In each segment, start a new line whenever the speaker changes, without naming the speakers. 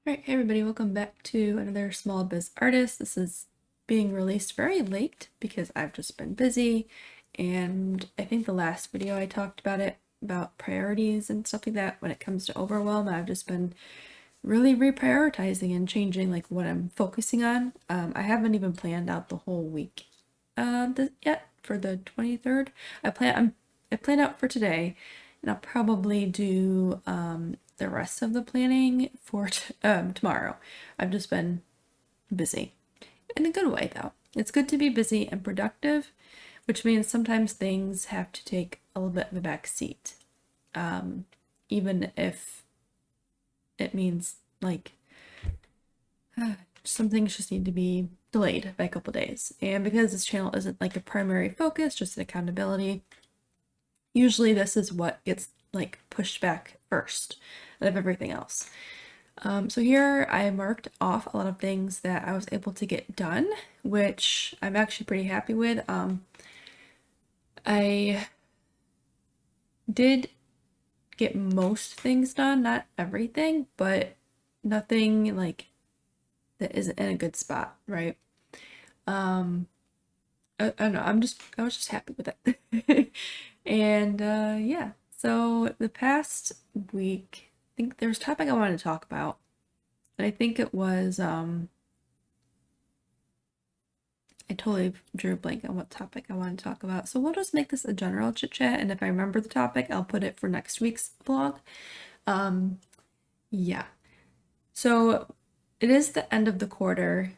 Alright, hey everybody, welcome back to another Small Biz Artist. This is being released very late because I've just been busy, and I think the last video I talked about priorities and stuff like that when it comes to overwhelm. I've just been really reprioritizing and changing like what I'm focusing on. I haven't even planned out the whole week yet for the 23rd. I planned out for today, and I'll probably do the rest of the planning for tomorrow. I've just been busy in a good way, though. It's good to be busy and productive, which means sometimes things have to take a little bit of a back seat, even if it means like some things just need to be delayed by a couple days. And because this channel isn't like a primary focus, just an accountability, usually this is what gets like pushed back first out of everything else. So here I marked off a lot of things that I was able to get done, which I'm actually pretty happy with. I did get most things done, not everything, but nothing like that isn't in a good spot, right? I don't know, I was just happy with it. And yeah, so the past week, I think there was a topic I wanted to talk about, and I think it was I totally drew a blank on what topic I want to talk about. So we'll just make this a general chit chat, and if I remember the topic, I'll put it for next week's vlog. Yeah. So it is the end of the quarter.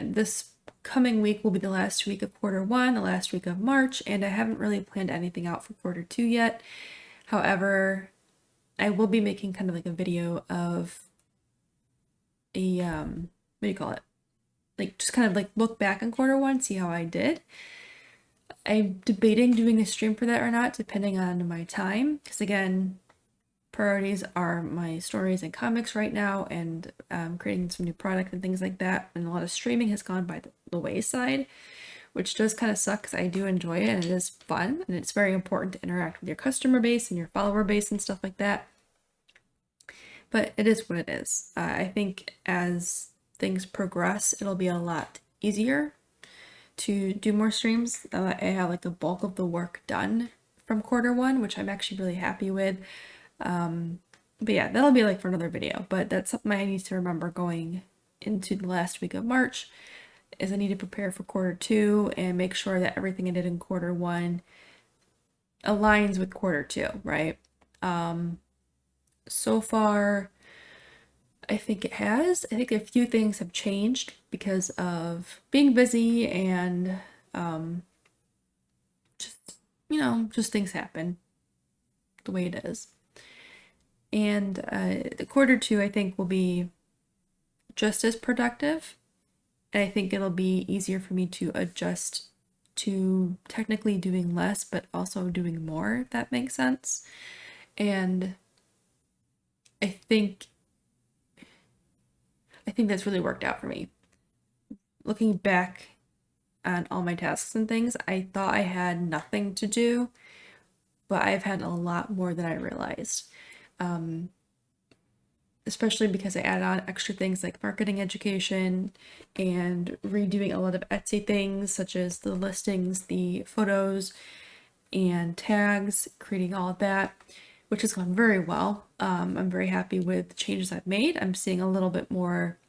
This coming week will be the last week of quarter 1, the last week of March, and I haven't really planned anything out for quarter 2 yet. However, I will be making kind of like a video of a what do you call it? Like just kind of like look back on quarter 1, see how I did. I'm debating doing a stream for that or not, depending on my time, because again, priorities are my stories and comics right now, and creating some new product and things like that, and a lot of streaming has gone by the wayside, which does kind of suck because I do enjoy it and it is fun, and it's very important to interact with your customer base and your follower base and stuff like that. But it is what it is. I think as things progress, it'll be a lot easier to do more streams. I have like a bulk of the work done from quarter 1, which I'm actually really happy with. But yeah, that'll be like for another video, but that's something I need to remember going into the last week of March, is I need to prepare for quarter 2 and make sure that everything I did in quarter 1 aligns with quarter 2, right? So far, I think it has. I think a few things have changed because of being busy and just, just things happen the way it is. And the quarter 2, I think, will be just as productive. And I think it'll be easier for me to adjust to technically doing less, but also doing more, if that makes sense. And I think that's really worked out for me. Looking back on all my tasks and things, I thought I had nothing to do, but I've had a lot more than I realized. Especially because I added on extra things like marketing education and redoing a lot of Etsy things, such as the listings, the photos, and tags, creating all of that, which has gone very well. I'm very happy with the changes I've made. I'm seeing a little bit more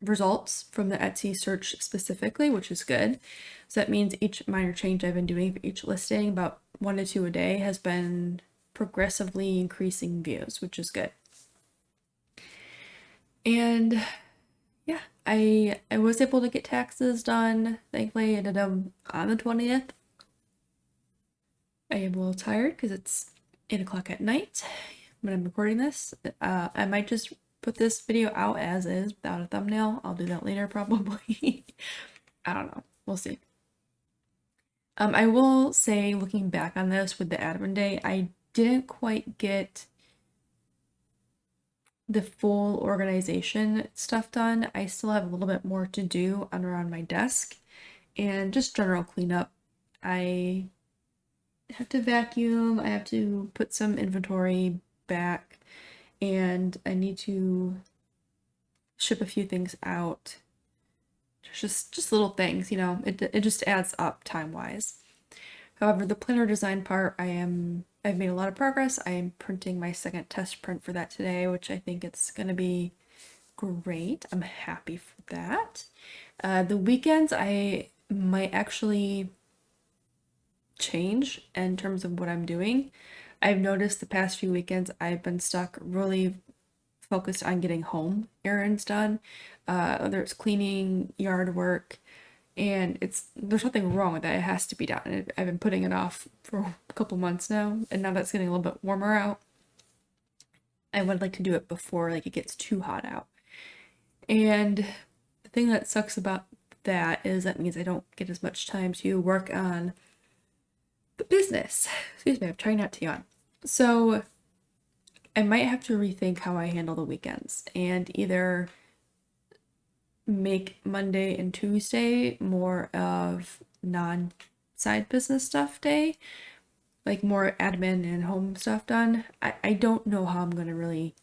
results from the Etsy search specifically, which is good. So that means each minor change I've been doing for each listing, about 1 to 2 a day, has been progressively increasing views, which is good. And yeah, I was able to get taxes done. Thankfully, I did them on the 20th. I am a little tired because it's 8 o'clock at night when I'm recording this. I might just put this video out as is without a thumbnail. I'll do that later probably. I don't know. We'll see. I will say, looking back on this with the admin day, I didn't quite get the full organization stuff done. I still have a little bit more to do on around my desk and just general cleanup. I have to vacuum, I have to put some inventory back, and I need to ship a few things out. Just little things, you know, it just adds up time-wise. However, the planner design part, I've made a lot of progress. I am printing my second test print for that today, which I think it's gonna be great. I'm happy for that. The weekends I might actually change in terms of what I'm doing. I've noticed the past few weekends I've been stuck really focused on getting home errands done, whether it's cleaning, yard work, and there's nothing wrong with that. It has to be done. I've been putting it off for a couple months now, and now that's getting a little bit warmer out. I would like to do it before like it gets too hot out. And the thing that sucks about that is that means I don't get as much time to work on the business. Excuse me, I'm trying not to yawn. So I might have to rethink how I handle the weekends and either make Monday and Tuesday more of non-side business stuff day, like more admin and home stuff done. I don't know how I'm gonna really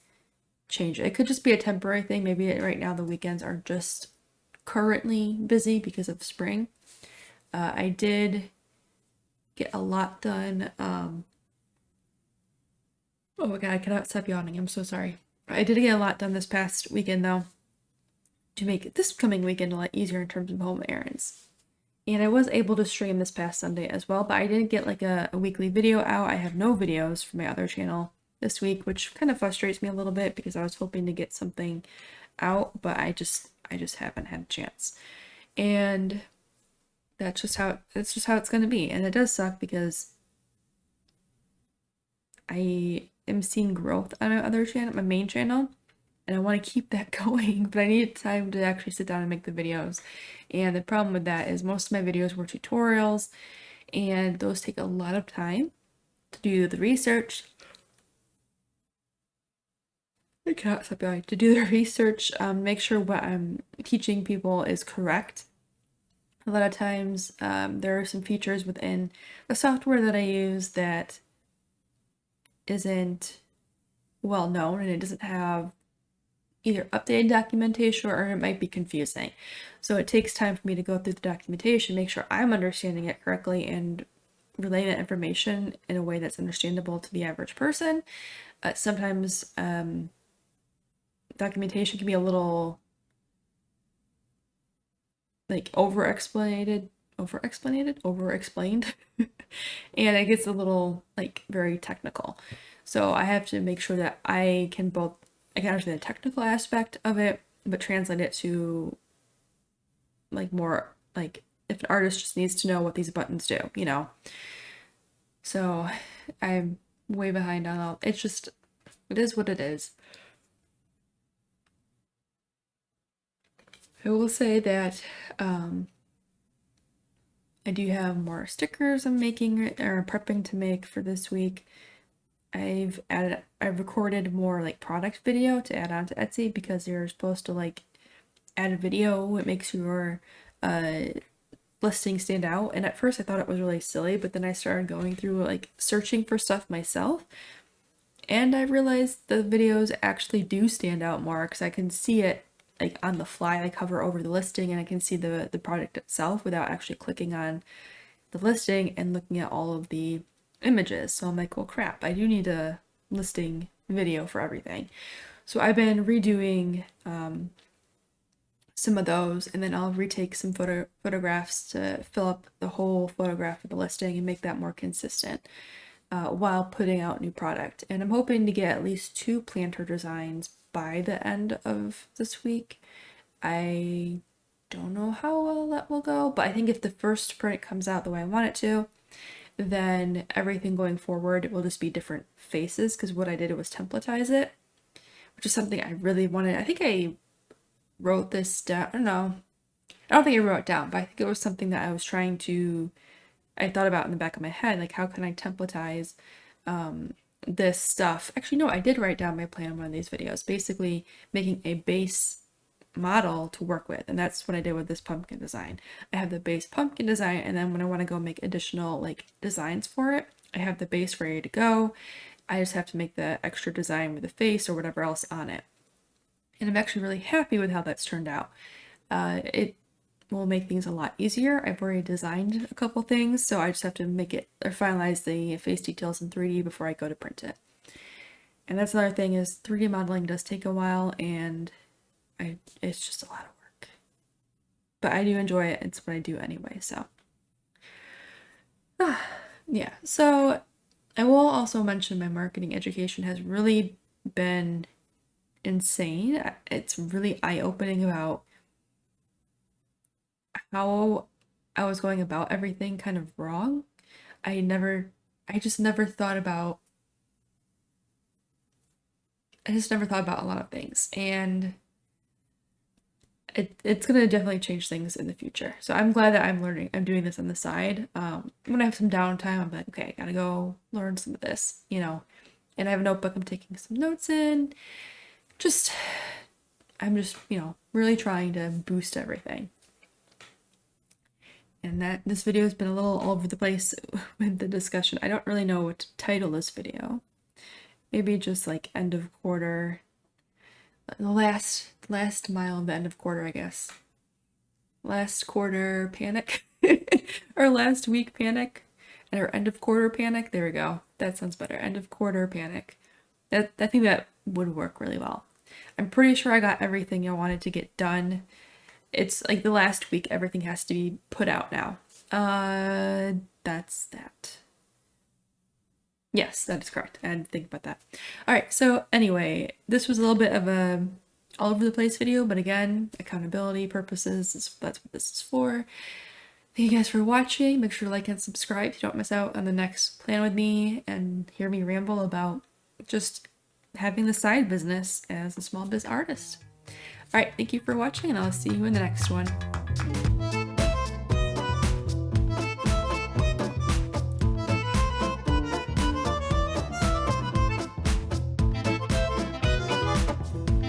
change it. It could just be a temporary thing. Maybe right now the weekends are just currently busy because of spring. I did get a lot done. Oh my god, I cannot stop yawning. I'm so sorry. I did get a lot done this past weekend though, to make this coming weekend a lot easier in terms of home errands. And I was able to stream this past Sunday as well, but I didn't get like a weekly video out. I have no videos for my other channel this week, which kind of frustrates me a little bit because I was hoping to get something out, but I just haven't had a chance. And that's just how it's going to be. And it does suck because I am seeing growth on my other channel, my main channel, and I want to keep that going, but I need time to actually sit down and make the videos. And the problem with that is most of my videos were tutorials, and those take a lot of time to do the research. I cannot stop yawning. To do the research, make sure what I'm teaching people is correct. A lot of times, there are some features within the software that I use that isn't well known, and it doesn't have either updated documentation or it might be confusing. So it takes time for me to go through the documentation, make sure I'm understanding it correctly, and relay that information in a way that's understandable to the average person. Sometimes documentation can be a little like over-explained, and it gets a little like very technical. So I have to make sure that I can understand the technical aspect of it, but translate it to like more like if an artist just needs to know what these buttons do, you know. So I'm way behind on all. It is what it is. I will say that I do have more stickers I'm making or prepping to make for this week. I've recorded more like product video to add on to Etsy because you're supposed to like add a video. It makes your listing stand out. And at first I thought it was really silly, but then I started going through like searching for stuff myself. And I realized the videos actually do stand out more because I can see it like on the fly, like hover over the listing, and I can see the product itself without actually clicking on the listing and looking at all of the images. So I'm like, well, crap, I do need a listing video for everything. So I've been redoing some of those, and then I'll retake some photographs to fill up the whole photograph of the listing and make that more consistent while putting out new product. And I'm hoping to get at least 2 planter designs by the end of this week. I don't know how well that will go, but I think if the first print comes out the way I want it to, then everything going forward will just be different faces, because what I did was templatize it, which is something I really wanted. I think I wrote this down. I don't think I wrote it down, but I think it was something that I thought about in the back of my head, like how can I templatize this stuff. Actually, no, I did write down my plan in one of these videos, basically making a base model to work with, and that's what I did with this pumpkin design. I have the base pumpkin design, and then when I want to go make additional like designs for it, I have the base ready to go, I just have to make the extra design with the face or whatever else on it. And I'm actually really happy with how that's turned out. It will make things a lot easier. I've already designed a couple things, so I just have to make it or finalize the face details in 3D before I go to print it. And that's another thing, is 3D modeling does take a while, and it's just a lot of work. But I do enjoy it. It's what I do anyway, so. Yeah, so I will also mention my marketing education has really been insane. It's really eye-opening about how I was going about everything kind of wrong. I just never thought about a lot of things, and it's gonna definitely change things in the future. So I'm glad that I'm doing this on the side. When I have some downtime, I'm like, okay, I gotta go learn some of this, you know. And I have a notebook I'm taking some notes in. I'm just, you know, really trying to boost everything. And that this video has been a little all over the place with the discussion. I don't really know what to title this video. Maybe just like end of quarter, the last mile of the end of quarter, I guess. Last quarter panic or last week panic, or end of quarter panic. There we go. That sounds better. End of quarter panic. I think that would work really well. I'm pretty sure I got everything I wanted to get done. It's like the last week, everything has to be put out now. That's that. Yes, that is correct. I had to think about that. All right, so anyway, this was a little bit of a all over the place video, but again, accountability purposes, that's what this is for. Thank you guys for watching. Make sure to like and subscribe so you don't miss out on the next plan with me and hear me ramble about just having the side business as a small biz artist. All right, thank you for watching, and I'll see you in the next one.